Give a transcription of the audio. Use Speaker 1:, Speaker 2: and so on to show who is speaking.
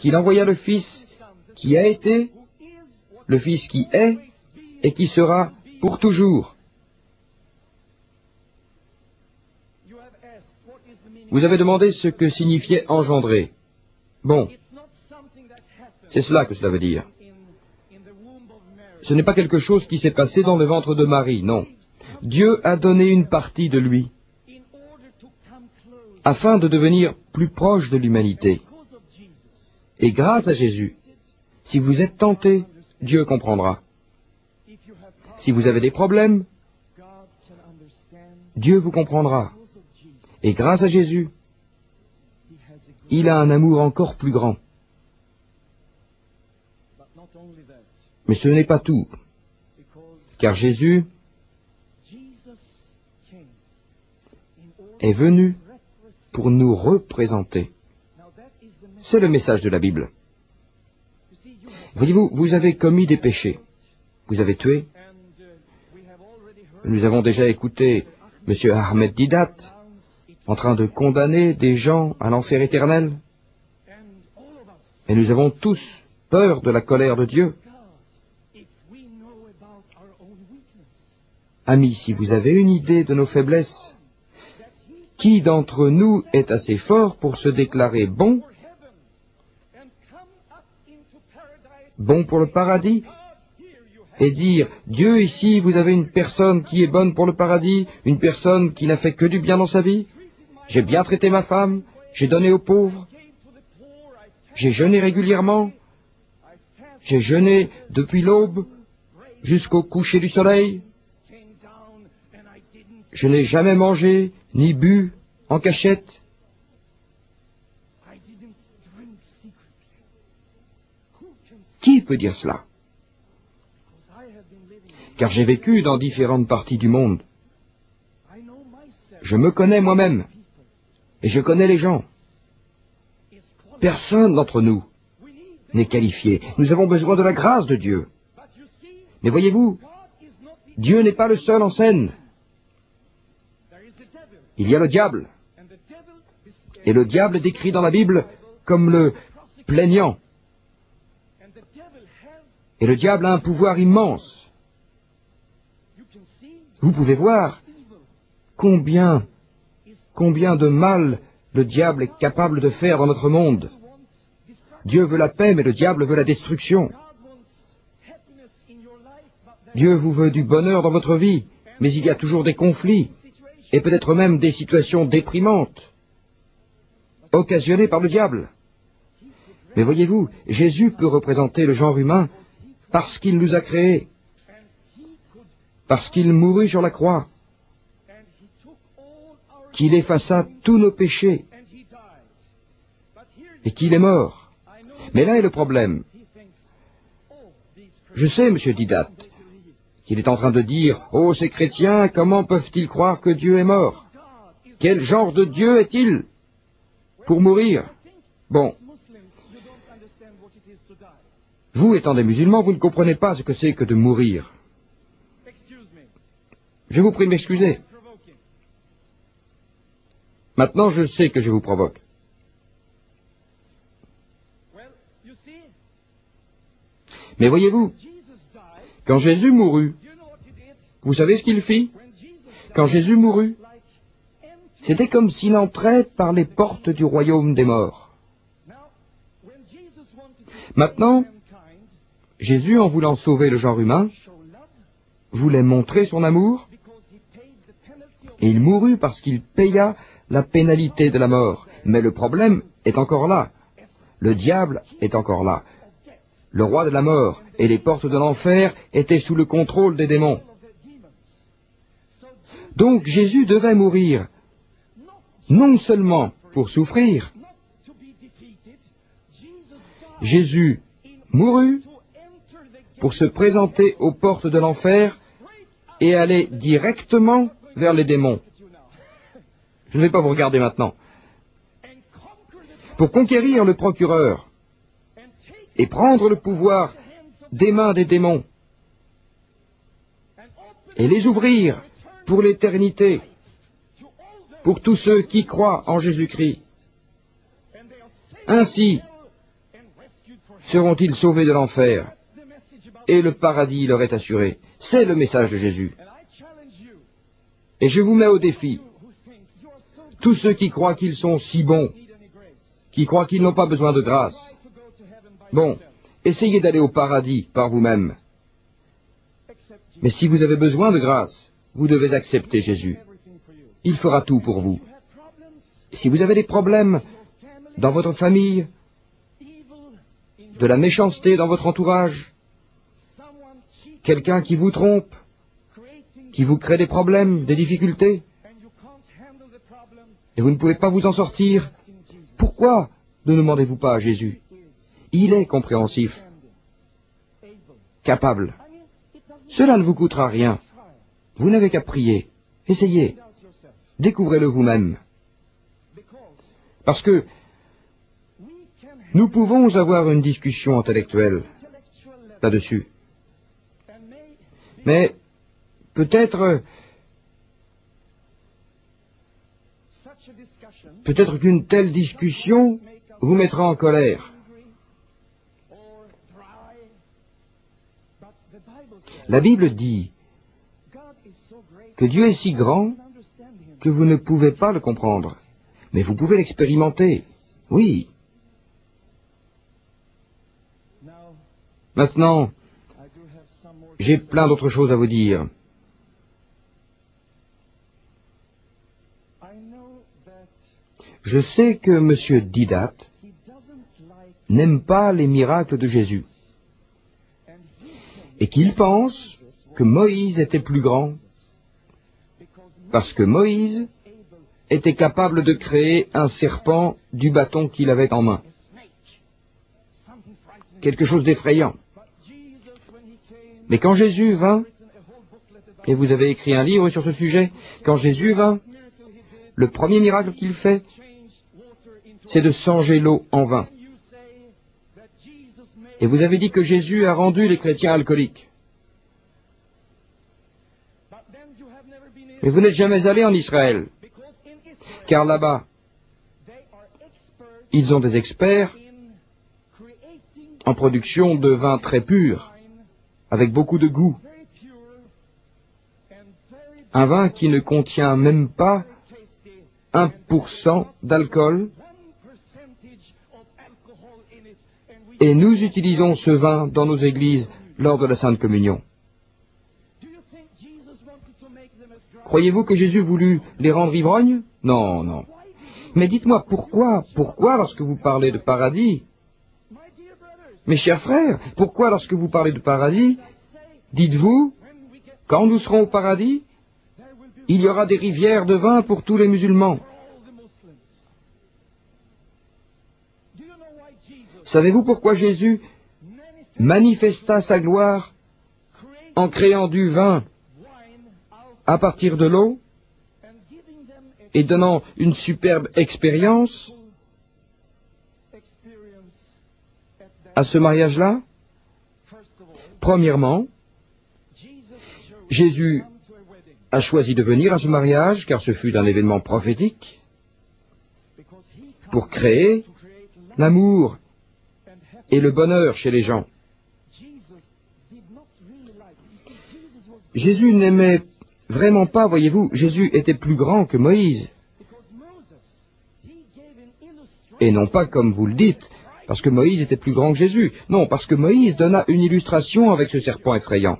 Speaker 1: qu'il envoya le Fils qui a été, le Fils qui est et qui sera pour toujours. Vous avez demandé ce que signifiait engendrer. Bon, c'est cela que cela veut dire. Ce n'est pas quelque chose qui s'est passé dans le ventre de Marie, non. Dieu a donné une partie de lui afin de devenir plus proche de l'humanité. Et grâce à Jésus, si vous êtes tenté, Dieu comprendra. Si vous avez des problèmes, Dieu vous comprendra. Et grâce à Jésus, il a un amour encore plus grand. Mais ce n'est pas tout, car Jésus est venu pour nous représenter. C'est le message de la Bible. Voyez-vous, vous avez commis des péchés. Vous avez tué. Nous avons déjà écouté M. Ahmed Didat en train de condamner des gens à l'enfer éternel. Et nous avons tous peur de la colère de Dieu. Amis, si vous avez une idée de nos faiblesses, qui d'entre nous est assez fort pour se déclarer bon pour le paradis, et dire, Dieu, ici, vous avez une personne qui est bonne pour le paradis, une personne qui n'a fait que du bien dans sa vie, j'ai bien traité ma femme, j'ai donné aux pauvres, j'ai jeûné régulièrement, j'ai jeûné depuis l'aube jusqu'au coucher du soleil, je n'ai jamais mangé ni bu en cachette. Qui peut dire cela? Car j'ai vécu dans différentes parties du monde. Je me connais moi-même. Et je connais les gens. Personne d'entre nous n'est qualifié. Nous avons besoin de la grâce de Dieu. Mais voyez-vous, Dieu n'est pas le seul en scène. Il y a le diable. Et le diable est décrit dans la Bible comme le plaignant. Et le diable a un pouvoir immense. Vous pouvez voir combien de mal le diable est capable de faire dans notre monde. Dieu veut la paix, mais le diable veut la destruction. Dieu vous veut du bonheur dans votre vie, mais il y a toujours des conflits, et peut-être même des situations déprimantes, occasionnées par le diable. Mais voyez-vous, Jésus peut représenter le genre humain parce qu'il nous a créés, parce qu'il mourut sur la croix, qu'il effaça tous nos péchés, et qu'il est mort. Mais là est le problème. Je sais, M. Didat, qu'il est en train de dire, « Oh, ces chrétiens, comment peuvent-ils croire que Dieu est mort? Quel genre de Dieu est-il pour mourir ?» Bon. Vous, étant des musulmans, vous ne comprenez pas ce que c'est que de mourir. Je vous prie de m'excuser. Maintenant, je sais que je vous provoque. Mais voyez-vous, quand Jésus mourut, vous savez ce qu'il fit? Quand Jésus mourut, c'était comme s'il entrait par les portes du royaume des morts. Maintenant, Jésus, en voulant sauver le genre humain, voulait montrer son amour, et il mourut parce qu'il paya la pénalité de la mort. Mais le problème est encore là. Le diable est encore là. Le roi de la mort et les portes de l'enfer étaient sous le contrôle des démons. Donc Jésus devait mourir, non seulement pour souffrir. Jésus mourut pour se présenter aux portes de l'enfer et aller directement vers les démons. Je ne vais pas vous regarder maintenant. Pour conquérir le procureur et prendre le pouvoir des mains des démons et les ouvrir pour l'éternité, pour tous ceux qui croient en Jésus-Christ. Ainsi, seront-ils sauvés de l'enfer, et le paradis leur est assuré. C'est le message de Jésus. Et je vous mets au défi. Tous ceux qui croient qu'ils sont si bons, qui croient qu'ils n'ont pas besoin de grâce. Bon, essayez d'aller au paradis par vous-même. Mais si vous avez besoin de grâce, vous devez accepter Jésus. Il fera tout pour vous. Si vous avez des problèmes dans votre famille, de la méchanceté dans votre entourage, quelqu'un qui vous trompe, qui vous crée des problèmes, des difficultés, et vous ne pouvez pas vous en sortir, pourquoi ne demandez-vous pas à Jésus? Il est compréhensif, capable. Cela ne vous coûtera rien. Vous n'avez qu'à prier. Essayez. Découvrez-le vous-même. Parce que nous pouvons avoir une discussion intellectuelle là-dessus. Mais peut-être qu'une telle discussion vous mettra en colère. La Bible dit que Dieu est si grand que vous ne pouvez pas le comprendre. Mais vous pouvez l'expérimenter. Oui. Maintenant, j'ai plein d'autres choses à vous dire. Je sais que M. Didat n'aime pas les miracles de Jésus et qu'il pense que Moïse était plus grand parce que Moïse était capable de créer un serpent du bâton qu'il avait en main. Quelque chose d'effrayant. Mais quand Jésus vint, et vous avez écrit un livre sur ce sujet, quand Jésus vint, le premier miracle qu'il fait, c'est de changer l'eau en vin. Et vous avez dit que Jésus a rendu les chrétiens alcooliques. Mais vous n'êtes jamais allé en Israël, car là-bas, ils ont des experts en production de vin très pur, avec beaucoup de goût. Un vin qui ne contient même pas 1% d'alcool. Et nous utilisons ce vin dans nos églises lors de la Sainte Communion. Croyez-vous que Jésus voulut les rendre ivrognes? Non, non. Mais dites-moi pourquoi lorsque vous parlez de paradis, mes chers frères, pourquoi lorsque vous parlez de paradis, dites-vous, quand nous serons au paradis, il y aura des rivières de vin pour tous les musulmans. Savez-vous pourquoi Jésus manifesta sa gloire en créant du vin à partir de l'eau et donnant une superbe expérience à ce mariage-là? Premièrement, Jésus a choisi de venir à ce mariage, car ce fut un événement prophétique, pour créer l'amour et le bonheur chez les gens. Jésus n'aimait vraiment pas, voyez-vous, Jésus était plus grand que Moïse. Et non pas comme vous le dites, parce que Moïse était plus grand que Jésus. Non, parce que Moïse donna une illustration avec ce serpent effrayant.